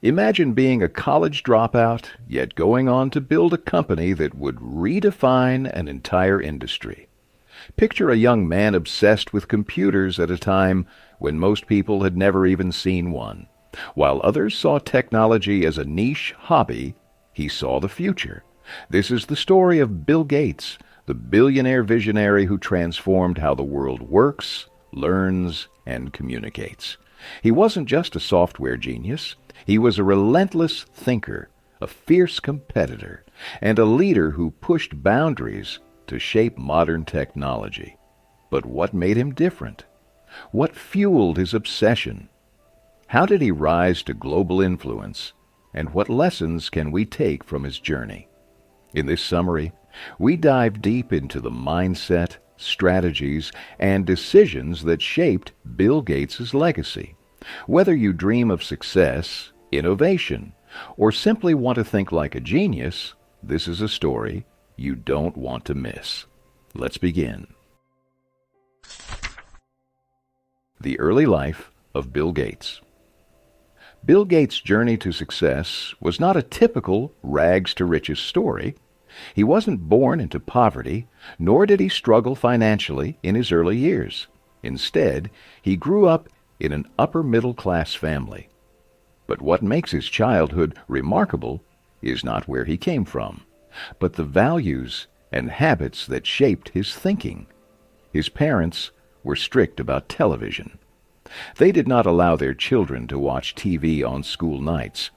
Imagine being a college dropout, yet going on to build a company that would redefine an entire industry. Picture a young man obsessed with computers at a time when most people had never even seen one. While others saw technology as a niche hobby, he saw the future. This is the story of Bill Gates, the billionaire visionary who transformed how the world works, learns, and communicates. He wasn't just a software genius. He was a relentless thinker, a fierce competitor, and a leader who pushed boundaries to shape modern technology. But what made him different? What fueled his obsession? How did he rise to global influence? And what lessons can we take from his journey? In this summary, we dive deep into the mindset, strategies, and decisions that shaped Bill Gates' legacy. Whether you dream of success, innovation, or simply want to think like a genius, this is a story you don't want to miss. Let's begin. The early life of Bill Gates. Bill Gates' journey to success was not a typical rags-to-riches story. He wasn't born into poverty, nor did he struggle financially in his early years. Instead, he grew up in an upper-middle-class family. But what makes his childhood remarkable is not where he came from, but the values and habits that shaped his thinking. His parents were strict about television. They did not allow their children to watch TV on school nights.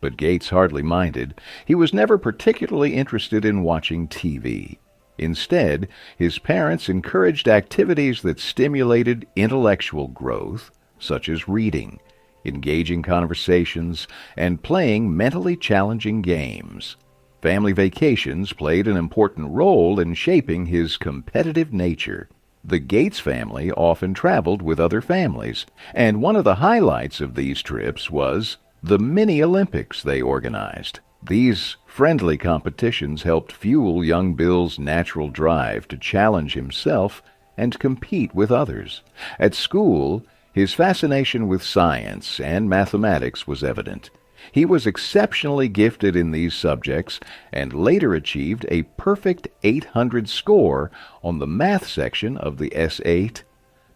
But Gates hardly minded. He was never particularly interested in watching TV. Instead, his parents encouraged activities that stimulated intellectual growth, such as reading, engaging conversations, and playing mentally challenging games. Family vacations played an important role in shaping his competitive nature. The Gates family often traveled with other families, and one of the highlights of these trips was the mini Olympics they organized. These friendly competitions helped fuel young Bill's natural drive to challenge himself and compete with others. At school, his fascination with science and mathematics was evident. He was exceptionally gifted in these subjects and later achieved a perfect 800 score on the math section of the S8.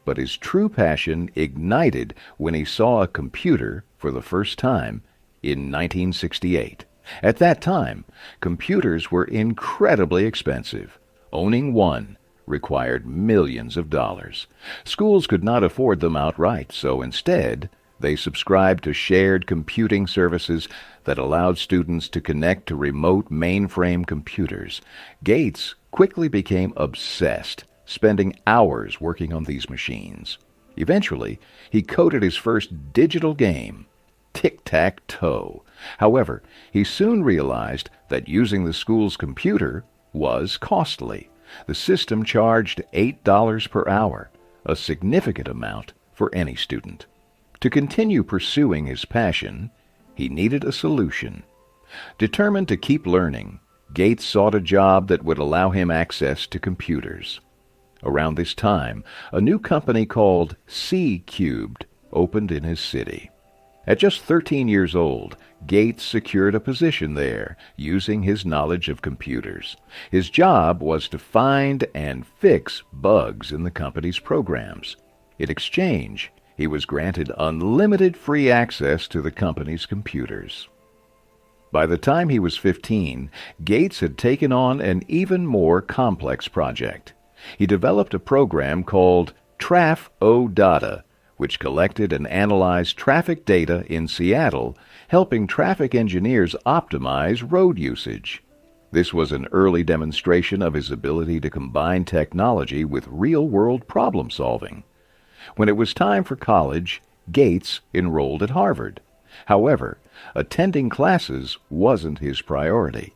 But his true passion ignited when he saw a computer for the first time in 1968. At that time, computers were incredibly expensive. Owning one required millions of dollars. Schools could not afford them outright, so instead, they subscribed to shared computing services that allowed students to connect to remote mainframe computers. Gates quickly became obsessed, spending hours working on these machines. Eventually, he coded his first digital game, tic-tac-toe. However, he soon realized that using the school's computer was costly. The system charged $8 per hour, a significant amount for any student. To continue pursuing his passion, he needed a solution. Determined to keep learning, Gates sought a job that would allow him access to computers. Around this time, a new company called C-Cubed opened in his city. At just 13 years old, Gates secured a position there, using his knowledge of computers. His job was to find and fix bugs in the company's programs. In exchange, he was granted unlimited free access to the company's computers. By the time he was 15, Gates had taken on an even more complex project. He developed a program called Traf-O-Data, which collected and analyzed traffic data in Seattle, helping traffic engineers optimize road usage. This was an early demonstration of his ability to combine technology with real-world problem-solving. When it was time for college, Gates enrolled at Harvard. However, attending classes wasn't his priority.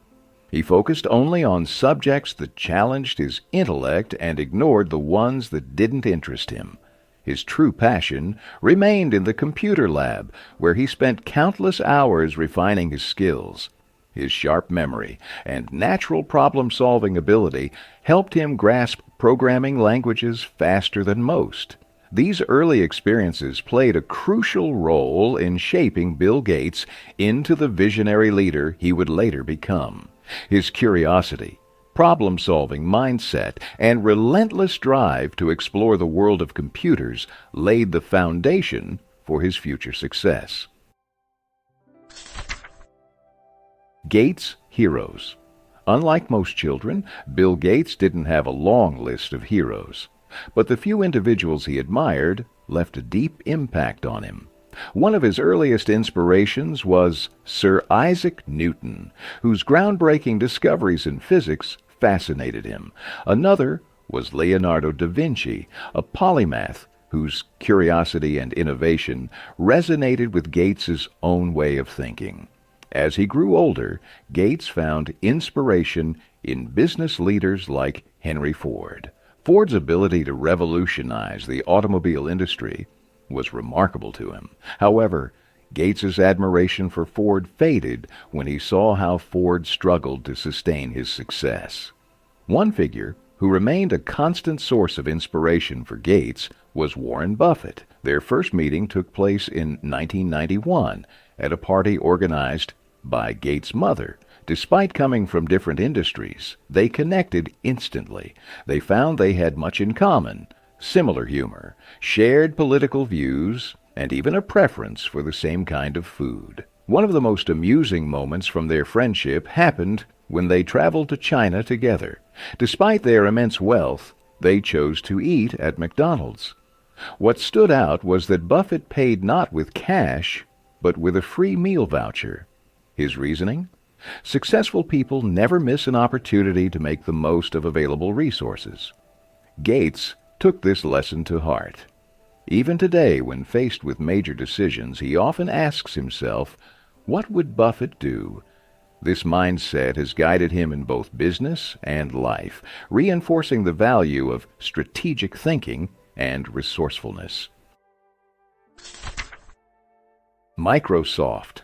He focused only on subjects that challenged his intellect and ignored the ones that didn't interest him. His true passion remained in the computer lab, where he spent countless hours refining his skills. His sharp memory and natural problem-solving ability helped him grasp programming languages faster than most. These early experiences played a crucial role in shaping Bill Gates into the visionary leader he would later become. His curiosity, problem-solving mindset, and relentless drive to explore the world of computers laid the foundation for his future success. Gates' heroes. Unlike most children, Bill Gates didn't have a long list of heroes, but the few individuals he admired left a deep impact on him. One of his earliest inspirations was Sir Isaac Newton, whose groundbreaking discoveries in physics fascinated him. Another was Leonardo da Vinci, a polymath whose curiosity and innovation resonated with Gates's own way of thinking. As he grew older, Gates found inspiration in business leaders like Henry Ford. Ford's ability to revolutionize the automobile industry was remarkable to him. However, Gates's admiration for Ford faded when he saw how Ford struggled to sustain his success. One figure who remained a constant source of inspiration for Gates was Warren Buffett. Their first meeting took place in 1991 at a party organized by Gates' mother. Despite coming from different industries, they connected instantly. They found they had much in common: similar humor, shared political views, and even a preference for the same kind of food. One of the most amusing moments from their friendship happened when they traveled to China together. Despite their immense wealth, they chose to eat at McDonald's. What stood out was that Buffett paid not with cash, but with a free meal voucher. His reasoning? Successful people never miss an opportunity to make the most of available resources. Gates took this lesson to heart. Even today, when faced with major decisions, he often asks himself, what would Buffett do? This mindset has guided him in both business and life, reinforcing the value of strategic thinking and resourcefulness. Microsoft.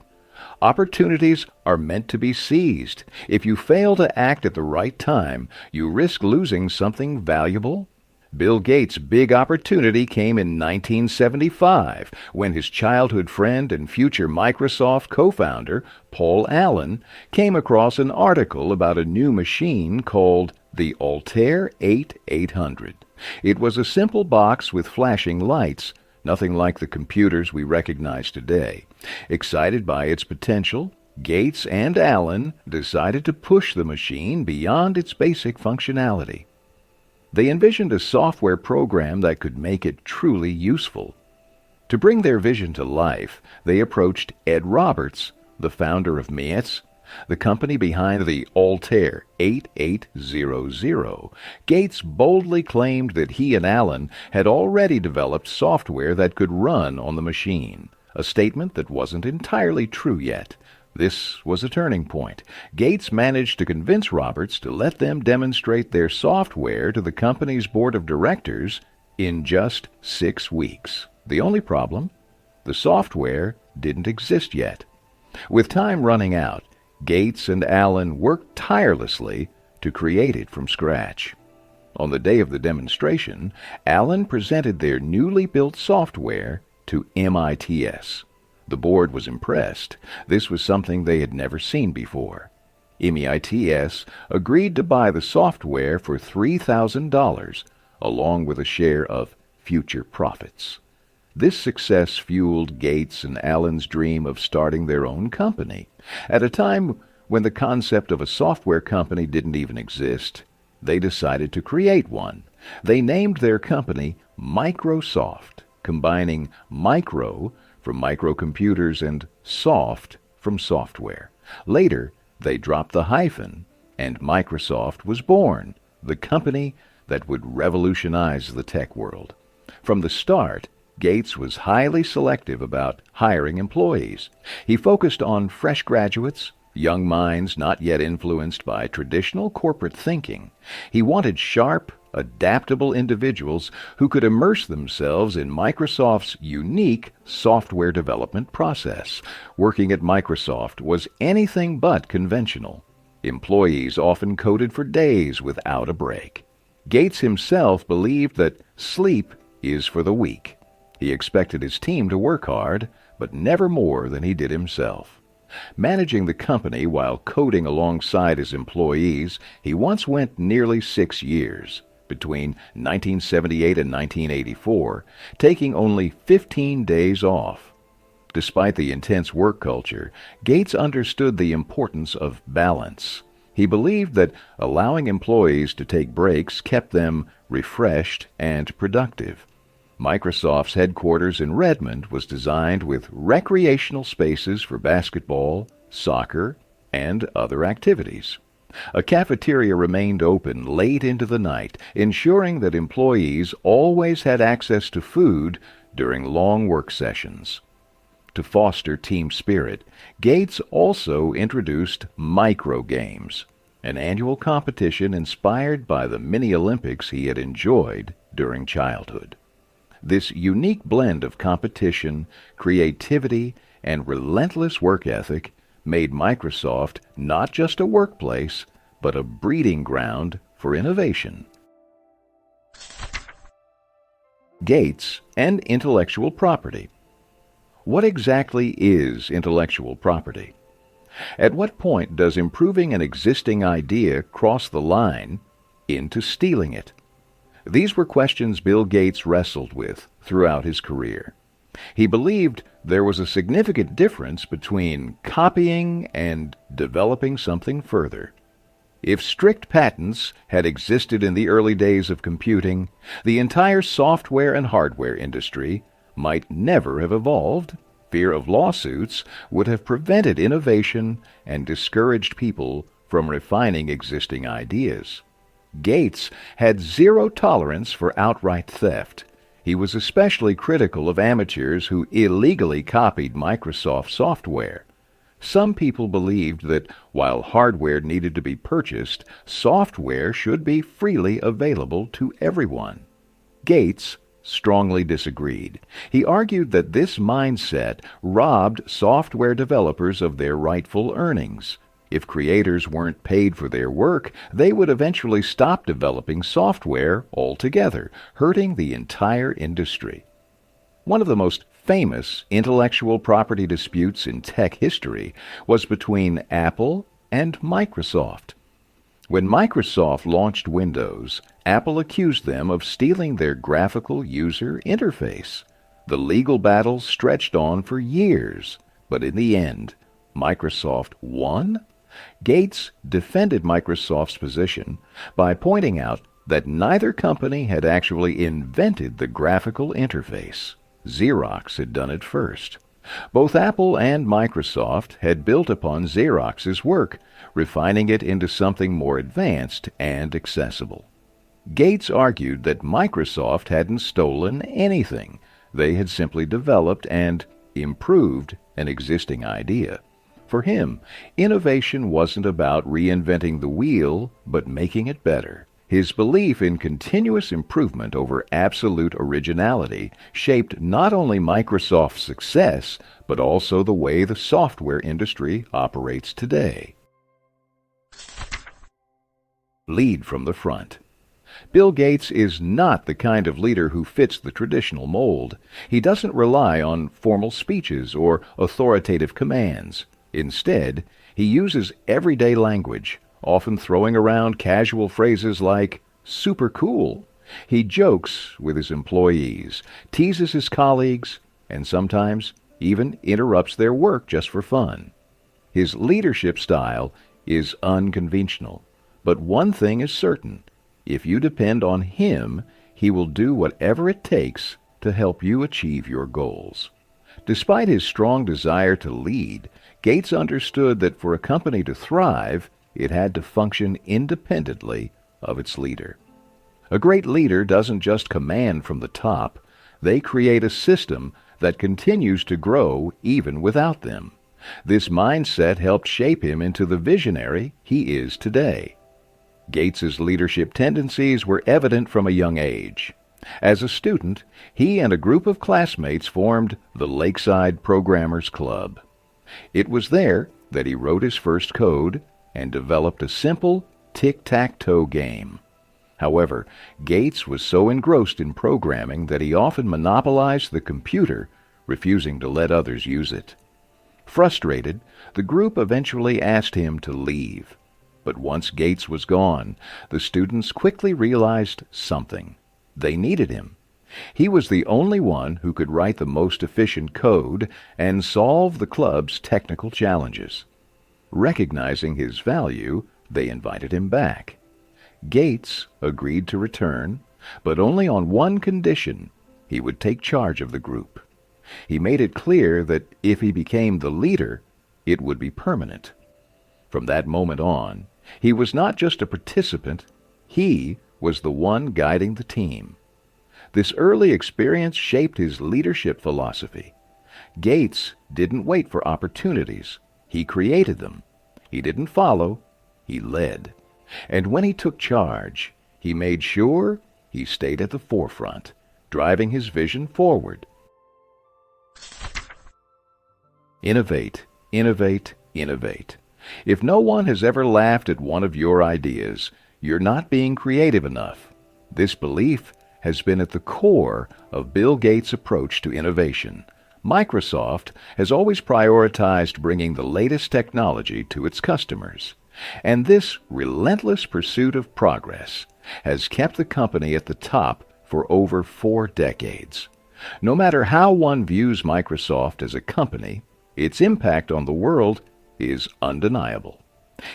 Opportunities are meant to be seized. If you fail to act at the right time, you risk losing something valuable. Bill Gates' big opportunity came in 1975 when his childhood friend and future Microsoft co-founder, Paul Allen, came across an article about a new machine called the Altair 8800. It was a simple box with flashing lights, nothing like the computers we recognize today. Excited by its potential, Gates and Allen decided to push the machine beyond its basic functionality. They envisioned a software program that could make it truly useful. To bring their vision to life, they approached Ed Roberts, the founder of Mietz, the company behind the Altair 8800. Gates boldly claimed that he and Allen had already developed software that could run on the machine, a statement that wasn't entirely true yet. This was a turning point. Gates managed to convince Roberts to let them demonstrate their software to the company's board of directors in just 6 weeks. The only problem? The software didn't exist yet. With time running out, Gates and Allen worked tirelessly to create it from scratch. On the day of the demonstration, Allen presented their newly built software to MITS. The board was impressed. This was something they had never seen before. MITS agreed to buy the software for $3,000, along with a share of future profits. This success fueled Gates and Allen's dream of starting their own company. At a time when the concept of a software company didn't even exist, they decided to create one. They named their company Microsoft, combining micro from microcomputers and soft from software. Later, they dropped the hyphen, and Microsoft was born, the company that would revolutionize the tech world. From the start, Gates was highly selective about hiring employees. He focused on fresh graduates, young minds not yet influenced by traditional corporate thinking. He wanted sharp, adaptable individuals who could immerse themselves in Microsoft's unique software development process. Working at Microsoft was anything but conventional. Employees often coded for days without a break. Gates himself believed that sleep is for the weak. He expected his team to work hard, but never more than he did himself. Managing the company while coding alongside his employees, he once went nearly 6 years, between 1978 and 1984, taking only 15 days off. Despite the intense work culture, Gates understood the importance of balance. He believed that allowing employees to take breaks kept them refreshed and productive. Microsoft's headquarters in Redmond was designed with recreational spaces for basketball, soccer, and other activities. A cafeteria remained open late into the night, ensuring that employees always had access to food during long work sessions. To foster team spirit, Gates also introduced microgames, an annual competition inspired by the mini Olympics he had enjoyed during childhood. This unique blend of competition, creativity, and relentless work ethic made Microsoft not just a workplace, but a breeding ground for innovation. Gates and intellectual property. What exactly is intellectual property? At what point does improving an existing idea cross the line into stealing it? These were questions Bill Gates wrestled with throughout his career. He believed there was a significant difference between copying and developing something further. If strict patents had existed in the early days of computing, the entire software and hardware industry might never have evolved. Fear of lawsuits would have prevented innovation and discouraged people from refining existing ideas. Gates had zero tolerance for outright theft. He was especially critical of amateurs who illegally copied Microsoft software. Some people believed that while hardware needed to be purchased, software should be freely available to everyone. Gates strongly disagreed. He argued that this mindset robbed software developers of their rightful earnings. If creators weren't paid for their work, they would eventually stop developing software altogether, hurting the entire industry. One of the most famous intellectual property disputes in tech history was between Apple and Microsoft. When Microsoft launched Windows, Apple accused them of stealing their graphical user interface. The legal battle stretched on for years, but in the end, Microsoft won. Gates defended Microsoft's position by pointing out that neither company had actually invented the graphical interface. Xerox had done it first. Both Apple and Microsoft had built upon Xerox's work, refining it into something more advanced and accessible. Gates argued that Microsoft hadn't stolen anything. They had simply developed and improved an existing idea. For him, innovation wasn't about reinventing the wheel, but making it better. His belief in continuous improvement over absolute originality shaped not only Microsoft's success, but also the way the software industry operates today. Lead from the front. Bill Gates is not the kind of leader who fits the traditional mold. He doesn't rely on formal speeches or authoritative commands. Instead, he uses everyday language, often throwing around casual phrases like super cool. He jokes with his employees, teases his colleagues, and sometimes even interrupts their work just for fun. His leadership style is unconventional, but one thing is certain. If you depend on him, he will do whatever it takes to help you achieve your goals. Despite his strong desire to lead, Gates understood that for a company to thrive, it had to function independently of its leader. A great leader doesn't just command from the top. They create a system that continues to grow even without them. This mindset helped shape him into the visionary he is today. Gates's leadership tendencies were evident from a young age. As a student, he and a group of classmates formed the Lakeside Programmers Club. It was there that he wrote his first code and developed a simple tic-tac-toe game. However, Gates was so engrossed in programming that he often monopolized the computer, refusing to let others use it. Frustrated, the group eventually asked him to leave. But once Gates was gone, the students quickly realized something. They needed him. He was the only one who could write the most efficient code and solve the club's technical challenges. Recognizing his value, they invited him back. Gates agreed to return, but only on one condition: he would take charge of the group. He made it clear that if he became the leader, it would be permanent. From that moment on, he was not just a participant, he was the one guiding the team. This early experience shaped his leadership philosophy. Gates didn't wait for opportunities. He created them. He didn't follow. He led. And when he took charge, he made sure he stayed at the forefront, driving his vision forward. Innovate, innovate, innovate. If no one has ever laughed at one of your ideas, you're not being creative enough. This belief has been at the core of Bill Gates' approach to innovation. Microsoft has always prioritized bringing the latest technology to its customers, and this relentless pursuit of progress has kept the company at the top for over 4 decades. No matter how one views Microsoft as a company, its impact on the world is undeniable.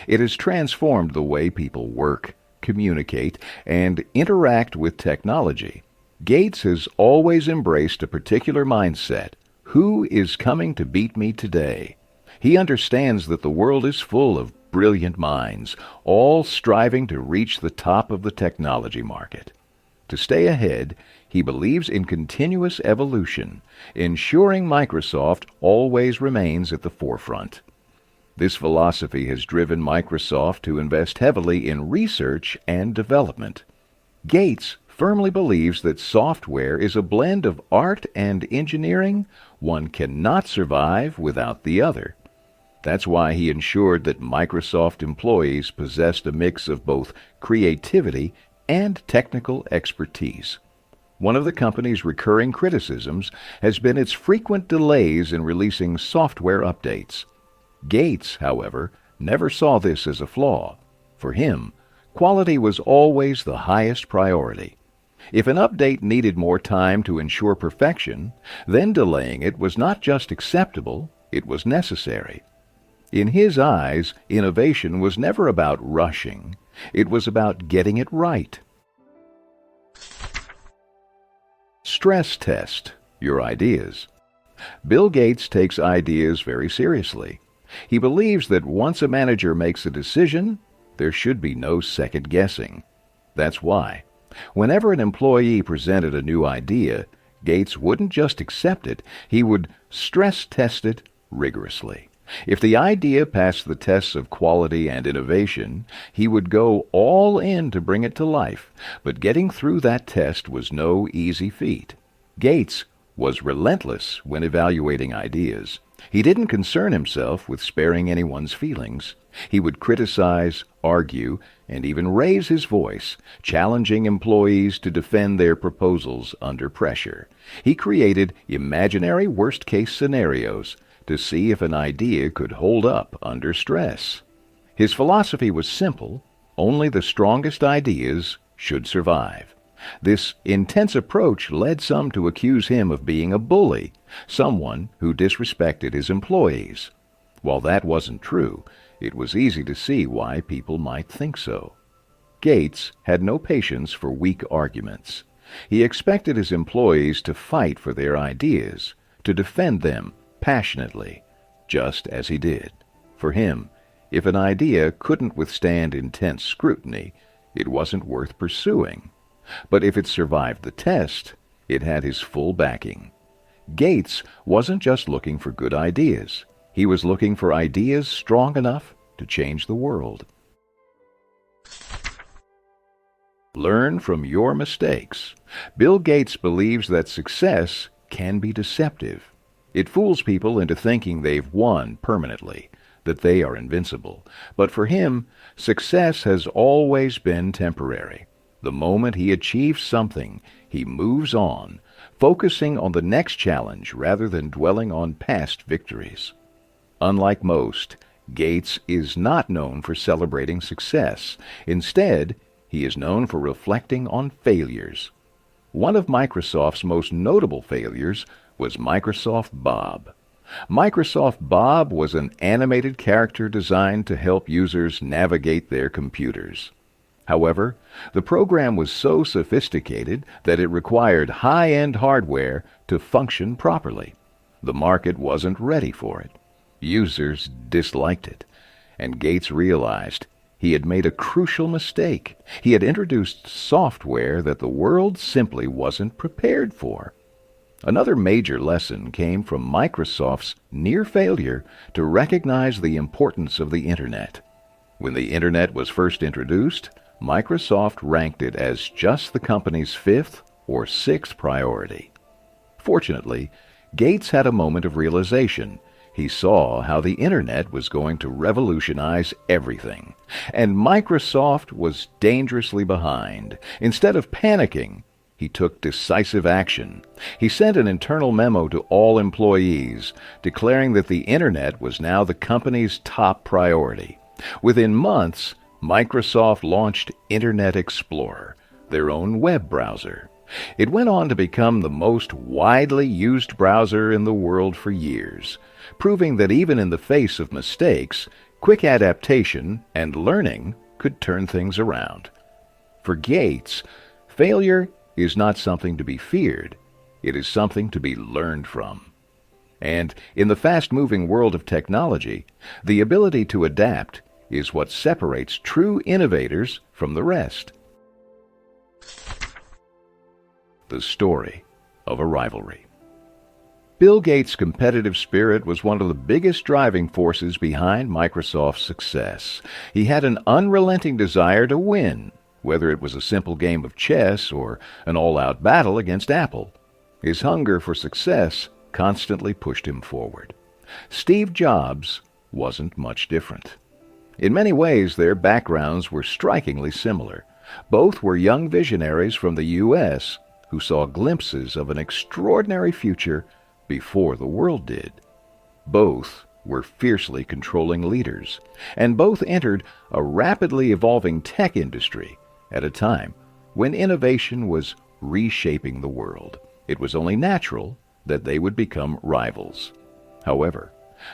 It has transformed the way people work, communicate, and interact with technology. Gates has always embraced a particular mindset: who is coming to beat me today? He understands that the world is full of brilliant minds, all striving to reach the top of the technology market. To stay ahead, he believes in continuous evolution, ensuring Microsoft always remains at the forefront. This philosophy has driven Microsoft to invest heavily in research and development. Gates firmly believes that software is a blend of art and engineering. One cannot survive without the other. That's why he ensured that Microsoft employees possessed a mix of both creativity and technical expertise. One of the company's recurring criticisms has been its frequent delays in releasing software updates. Gates, however, never saw this as a flaw. For him, quality was always the highest priority. If an update needed more time to ensure perfection, then delaying it was not just acceptable, it was necessary. In his eyes, innovation was never about rushing. It was about getting it right. Stress test your ideas. Bill Gates takes ideas very seriously. He believes that once a manager makes a decision, there should be no second guessing. That's why, whenever an employee presented a new idea, Gates wouldn't just accept it, he would stress test it rigorously. If the idea passed the tests of quality and innovation, he would go all in to bring it to life. But getting through that test was no easy feat. Gates was relentless when evaluating ideas. He didn't concern himself with sparing anyone's feelings. He would criticize, argue, and even raise his voice, challenging employees to defend their proposals under pressure. He created imaginary worst-case scenarios to see if an idea could hold up under stress. His philosophy was simple: only the strongest ideas should survive. This intense approach led some to accuse him of being a bully, someone who disrespected his employees. While that wasn't true, it was easy to see why people might think so. Gates had no patience for weak arguments. He expected his employees to fight for their ideas, to defend them passionately, just as he did. For him, if an idea couldn't withstand intense scrutiny, it wasn't worth pursuing. But if it survived the test, it had his full backing. Gates wasn't just looking for good ideas. He was looking for ideas strong enough to change the world. Learn from your mistakes. Bill Gates believes that success can be deceptive. It fools people into thinking they've won permanently, that they are invincible. But for him, success has always been temporary. The moment he achieves something, he moves on, focusing on the next challenge rather than dwelling on past victories. Unlike most, Gates is not known for celebrating success. Instead, he is known for reflecting on failures. One of Microsoft's most notable failures was Microsoft Bob. Microsoft Bob was an animated character designed to help users navigate their computers. However, the program was so sophisticated that it required high-end hardware to function properly. The market wasn't ready for it. Users disliked it, and Gates realized he had made a crucial mistake. He had introduced software that the world simply wasn't prepared for. Another major lesson came from Microsoft's near failure to recognize the importance of the Internet. When the Internet was first introduced, Microsoft ranked it as just the company's fifth or sixth priority. Fortunately, Gates had a moment of realization. He saw how the Internet was going to revolutionize everything, and Microsoft was dangerously behind. Instead of panicking, he took decisive action. He sent an internal memo to all employees, declaring that the Internet was now the company's top priority. Within months, Microsoft launched Internet Explorer, their own web browser. It went on to become the most widely used browser in the world for years, proving that even in the face of mistakes, quick adaptation and learning could turn things around. For Gates, failure is not something to be feared. It is something to be learned from. And in the fast-moving world of technology, the ability to adapt is what separates true innovators from the rest. The story of a rivalry. Bill Gates' competitive spirit was one of the biggest driving forces behind Microsoft's success. He had an unrelenting desire to win, whether it was a simple game of chess or an all-out battle against Apple. His hunger for success constantly pushed him forward. Steve Jobs wasn't much different. In many ways, their backgrounds were strikingly similar. Both were young visionaries from the U.S. who saw glimpses of an extraordinary future before the world did. Both were fiercely controlling leaders, and both entered a rapidly evolving tech industry at a time when innovation was reshaping the world. It was only natural that they would become rivals. However,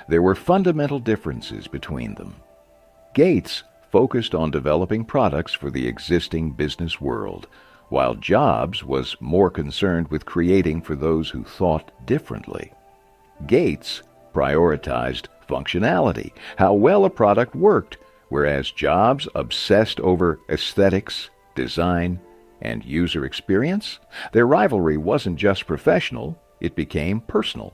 there were fundamental differences between them. Gates focused on developing products for the existing business world, while Jobs was more concerned with creating for those who thought differently. Gates prioritized functionality, how well a product worked, whereas Jobs obsessed over aesthetics, design, and user experience. Their rivalry wasn't just professional, it became personal.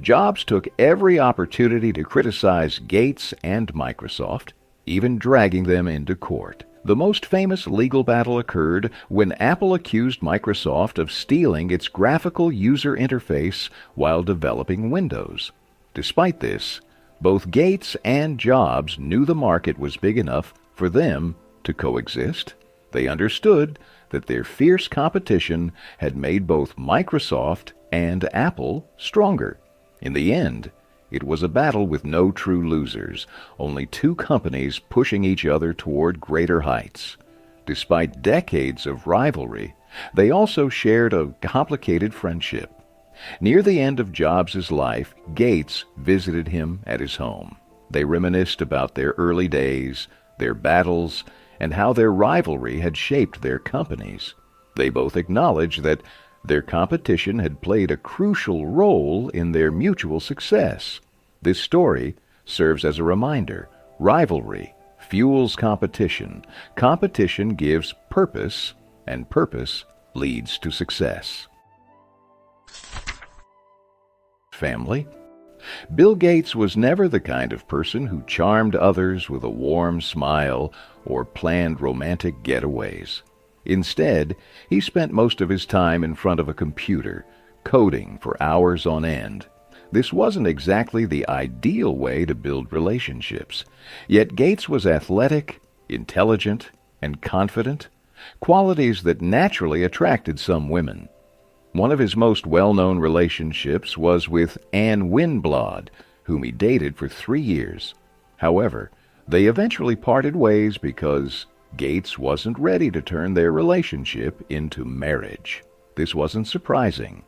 Jobs took every opportunity to criticize Gates and Microsoft, even dragging them into court. The most famous legal battle occurred when Apple accused Microsoft of stealing its graphical user interface while developing Windows. Despite this, both Gates and Jobs knew the market was big enough for them to coexist. They understood that their fierce competition had made both Microsoft and Apple stronger. In the end, it was a battle with no true losers, only two companies pushing each other toward greater heights. Despite decades of rivalry, they also shared a complicated friendship. Near the end of Jobs' life, Gates visited him at his home. They reminisced about their early days, their battles, and how their rivalry had shaped their companies. They both acknowledged that their competition had played a crucial role in their mutual success. This story serves as a reminder. Rivalry fuels competition. Competition gives purpose, and purpose leads to success. Family. Bill Gates was never the kind of person who charmed others with a warm smile or planned romantic getaways. Instead, he spent most of his time in front of a computer, coding for hours on end. This wasn't exactly the ideal way to build relationships. Yet Gates was athletic, intelligent, and confident. qualities that naturally attracted some women. One of his most well-known relationships was with Anne Winblad, whom he dated for 3 years. However, they eventually parted ways because Gates wasn't ready to turn their relationship into marriage. This wasn't surprising.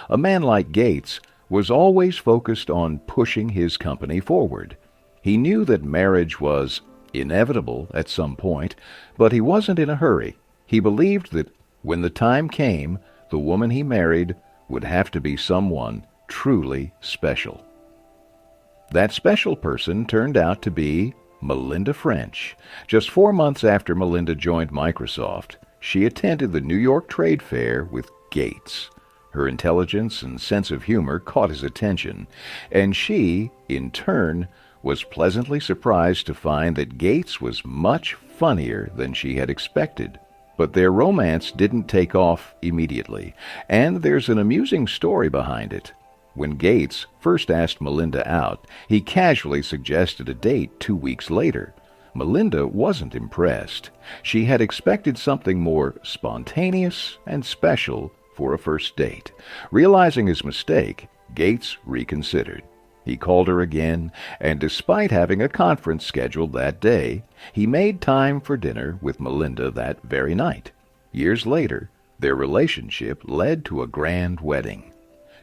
A man like Gates was always focused on pushing his company forward. He knew that marriage was inevitable at some point, but he wasn't in a hurry. He believed that when the time came, the woman he married would have to be someone truly special. That special person turned out to be Melinda French. Just 4 months after Melinda joined Microsoft, she attended the New York Trade Fair with Gates. Her intelligence and sense of humor caught his attention, and she, in turn, was pleasantly surprised to find that Gates was much funnier than she had expected. But their romance didn't take off immediately, and there's an amusing story behind it. When Gates first asked Melinda out, he casually suggested a date 2 weeks later. Melinda wasn't impressed. She had expected something more spontaneous and special for a first date. Realizing his mistake, Gates reconsidered. He called her again, and despite having a conference scheduled that day, he made time for dinner with Melinda that very night. Years later, their relationship led to a grand wedding.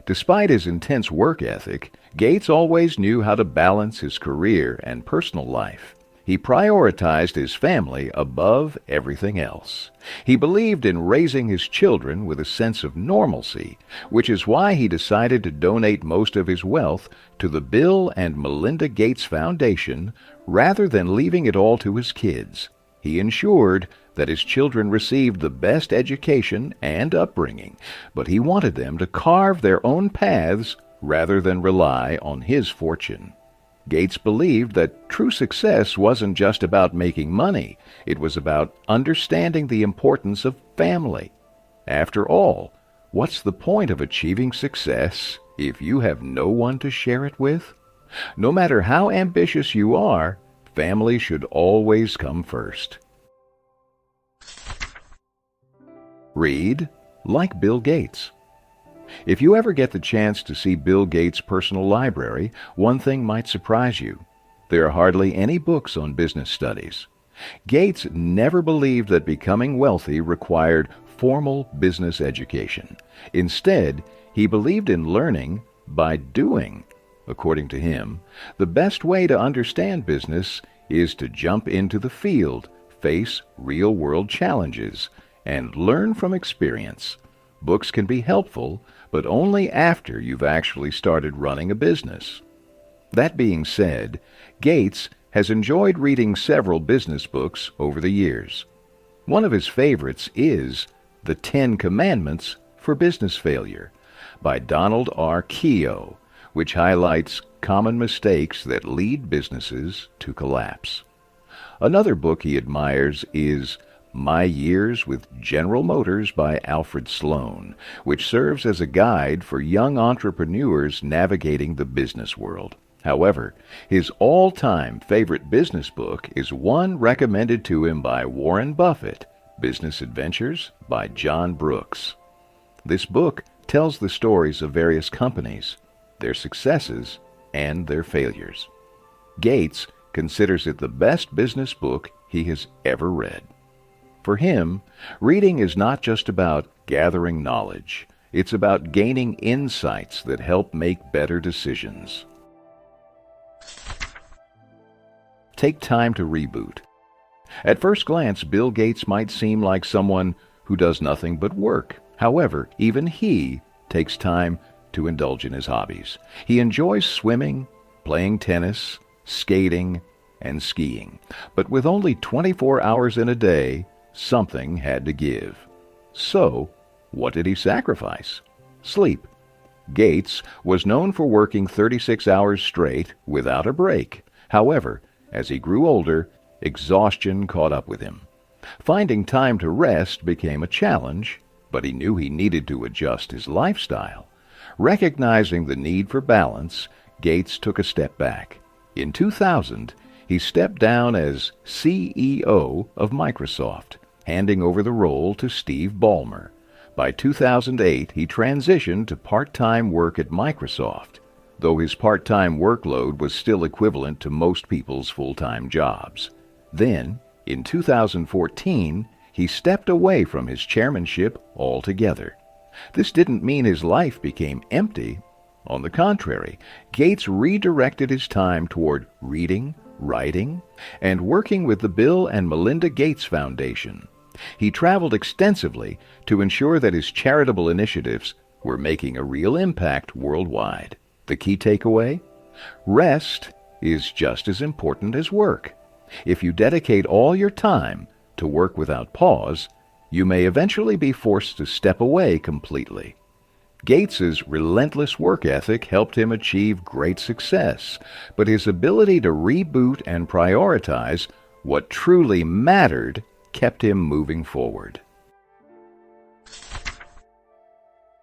Despite his intense work ethic, Gates always knew how to balance his career and personal life. He prioritized his family above everything else. He believed in raising his children with a sense of normalcy, which is why he decided to donate most of his wealth to the Bill and Melinda Gates Foundation rather than leaving it all to his kids. He ensured that his children received the best education and upbringing, but he wanted them to carve their own paths rather than rely on his fortune. Gates believed that true success wasn't just about making money. It was about understanding the importance of family. After all, what's the point of achieving success if you have no one to share it with? No matter how ambitious you are, family should always come first. Read like Bill Gates. If you ever get the chance to see Bill Gates' personal library, one thing might surprise you. There are hardly any books on business studies. Gates never believed that becoming wealthy required formal business education. Instead, he believed in learning by doing. According to him, the best way to understand business is to jump into the field, face real-world challenges, and learn from experience. Books can be helpful, but only after you've actually started running a business. That being said, Gates has enjoyed reading several business books over the years. One of his favorites is The 10 Commandments for Business Failure by Donald R. Keough, which highlights common mistakes that lead businesses to collapse. Another book he admires is My Years with General Motors by Alfred Sloan, which serves as a guide for young entrepreneurs navigating the business world. However, his all-time favorite business book is one recommended to him by Warren Buffett, Business Adventures by John Brooks. This book tells the stories of various companies, their successes, and their failures. Gates considers it the best business book he has ever read. For him, reading is not just about gathering knowledge. It's about gaining insights that help make better decisions. Take time to reboot. At first glance, Bill Gates might seem like someone who does nothing but work. However, even he takes time to indulge in his hobbies. He enjoys swimming, playing tennis, skating, and skiing. But with only 24 hours in a day, something had to give. So, what did he sacrifice? Sleep. Gates was known for working 36 hours straight without a break. However, as he grew older, exhaustion caught up with him. Finding time to rest became a challenge, but he knew he needed to adjust his lifestyle. Recognizing the need for balance, Gates took a step back. In 2000, he stepped down as CEO of Microsoft. handing over the role to Steve Ballmer. By 2008, he transitioned to part-time work at Microsoft, though his part-time workload was still equivalent to most people's full-time jobs. Then, in 2014, he stepped away from his chairmanship altogether. This didn't mean his life became empty. On the contrary, Gates redirected his time toward reading, writing, and working with the Bill and Melinda Gates Foundation. He traveled extensively to ensure that his charitable initiatives were making a real impact worldwide. The key takeaway? Rest is just as important as work. If you dedicate all your time to work without pause, you may eventually be forced to step away completely. Gates's relentless work ethic helped him achieve great success, but his ability to reboot and prioritize what truly mattered kept him moving forward.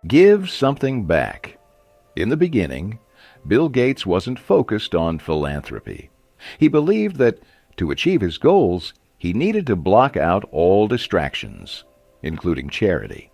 Give something back. In the beginning, Bill Gates wasn't focused on philanthropy. He believed that to achieve his goals, he needed to block out all distractions, including charity.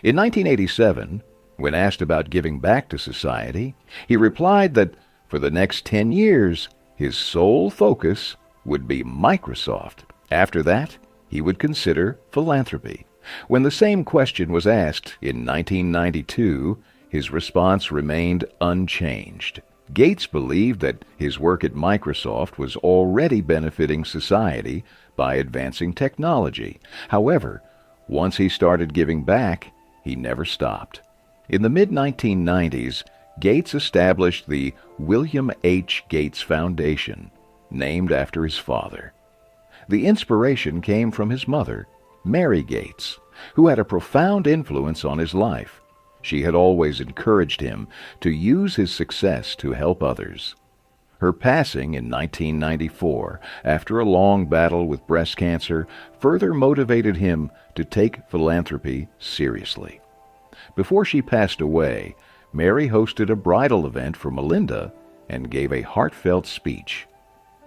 In 1987, when asked about giving back to society, he replied that for the next 10 years, his sole focus would be Microsoft. After that, he would consider philanthropy. When the same question was asked in 1992, his response remained unchanged. Gates believed that his work at Microsoft was already benefiting society by advancing technology. However, once he started giving back, he never stopped. In the mid-1990s, Gates established the William H. Gates Foundation, named after his father. The inspiration came from his mother, Mary Gates, who had a profound influence on his life. She had always encouraged him to use his success to help others. Her passing in 1994, after a long battle with breast cancer, further motivated him to take philanthropy seriously. Before she passed away, Mary hosted a bridal event for Melinda and gave a heartfelt speech.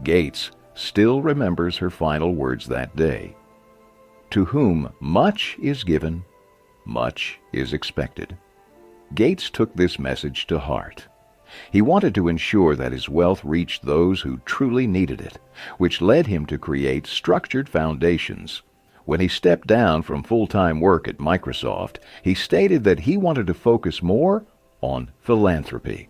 Gates still remembers her final words that day. To whom much is given, much is expected. Gates took this message to heart. He wanted to ensure that his wealth reached those who truly needed it, which led him to create structured foundations. When he stepped down from full-time work at Microsoft, he stated that he wanted to focus more on philanthropy.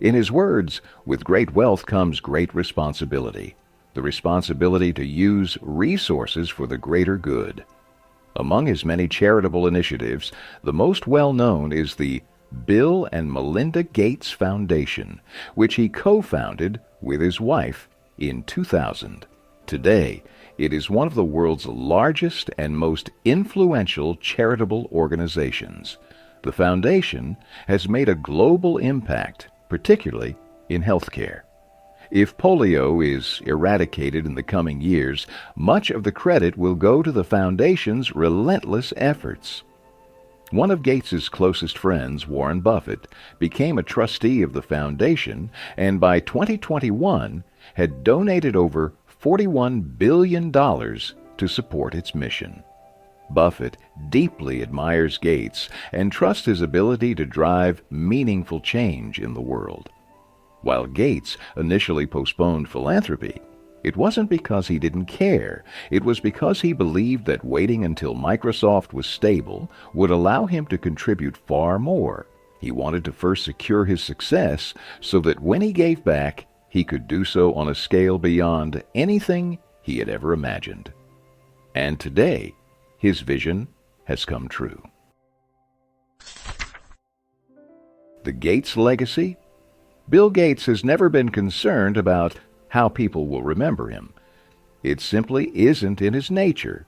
In his words, with great wealth comes great responsibility. The responsibility to use resources for the greater good. Among his many charitable initiatives, the most well-known is the Bill and Melinda Gates Foundation, which he co-founded with his wife in 2000. Today, it is one of the world's largest and most influential charitable organizations. The foundation has made a global impact, particularly in healthcare. If polio is eradicated in the coming years, much of the credit will go to the Foundation's relentless efforts. One of Gates's closest friends, Warren Buffett, became a trustee of the Foundation and by 2021 had donated over $41 billion to support its mission. Buffett deeply admires Gates and trusts his ability to drive meaningful change in the world. While Gates initially postponed philanthropy, it wasn't because he didn't care. It was because he believed that waiting until Microsoft was stable would allow him to contribute far more. He wanted to first secure his success so that when he gave back, he could do so on a scale beyond anything he had ever imagined. And today, his vision has come true. The Gates legacy? Bill Gates has never been concerned about how people will remember him. It simply isn't in his nature.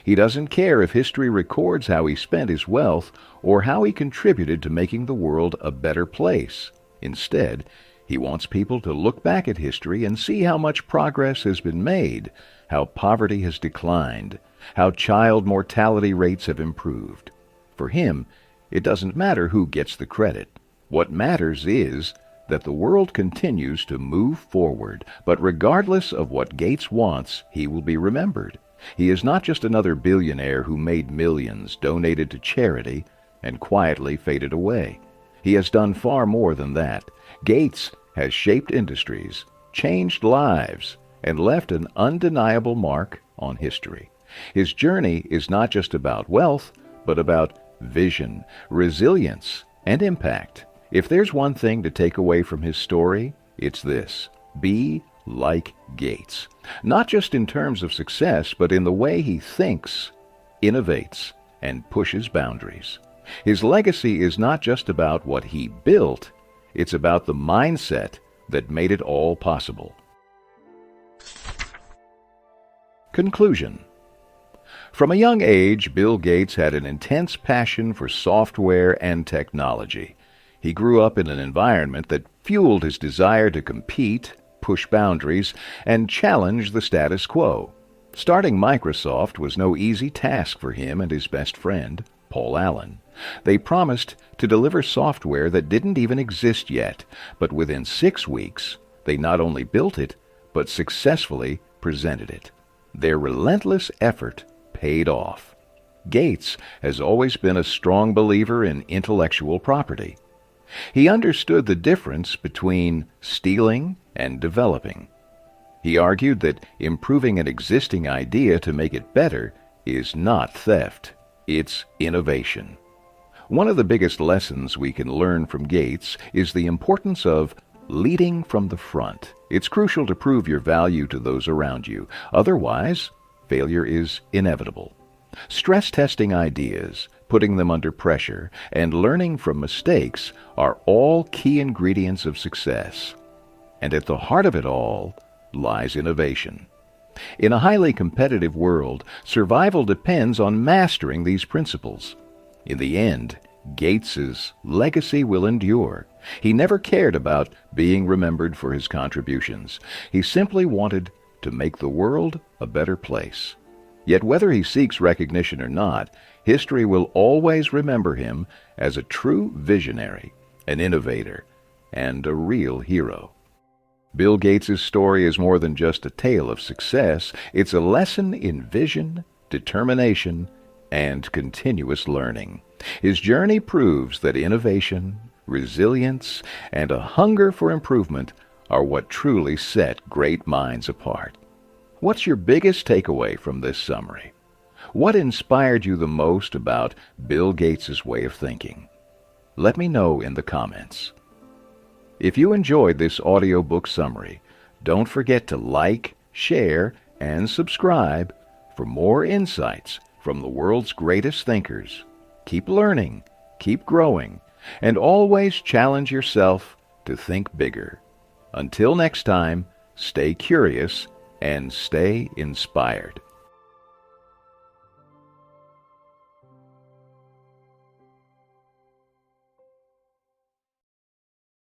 He doesn't care if history records how he spent his wealth or how he contributed to making the world a better place. Instead, he wants people to look back at history and see how much progress has been made, how poverty has declined, how child mortality rates have improved. For him, it doesn't matter who gets the credit. What matters is that the world continues to move forward, but regardless of what Gates wants, he will be remembered. He is not just another billionaire who made millions, donated to charity, and quietly faded away. He has done far more than that. Gates has shaped industries, changed lives, and left an undeniable mark on history. His journey is not just about wealth, but about vision, resilience, and impact. If there's one thing to take away from his story, it's this: be like Gates. Not just in terms of success, but in the way he thinks, innovates, and pushes boundaries. His legacy is not just about what he built, it's about the mindset that made it all possible. Conclusion. From a young age, Bill Gates had an intense passion for software and technology. He grew up in an environment that fueled his desire to compete, push boundaries, and challenge the status quo. Starting Microsoft was no easy task for him and his best friend, Paul Allen. They promised to deliver software that didn't even exist yet, but within 6 weeks, they not only built it, but successfully presented it. Their relentless effort paid off. Gates has always been a strong believer in intellectual property. He understood the difference between stealing and developing. He argued that improving an existing idea to make it better is not theft, it's innovation. One of the biggest lessons we can learn from Gates is the importance of leading from the front. It's crucial to prove your value to those around you. Otherwise, failure is inevitable. Stress testing ideas, putting them under pressure, and learning from mistakes are all key ingredients of success. And at the heart of it all lies innovation. In a highly competitive world, survival depends on mastering these principles. In the end, Gates's legacy will endure. He never cared about being remembered for his contributions. He simply wanted to make the world a better place. Yet whether he seeks recognition or not, history will always remember him as a true visionary, an innovator, and a real hero. Bill Gates' story is more than just a tale of success. It's a lesson in vision, determination, and continuous learning. His journey proves that innovation, resilience, and a hunger for improvement are what truly set great minds apart. What's your biggest takeaway from this summary? What inspired you the most about Bill Gates' way of thinking? Let me know in the comments. If you enjoyed this audiobook summary, don't forget to like, share, and subscribe for more insights from the world's greatest thinkers. Keep learning, keep growing, and always challenge yourself to think bigger. Until next time, stay curious and stay inspired.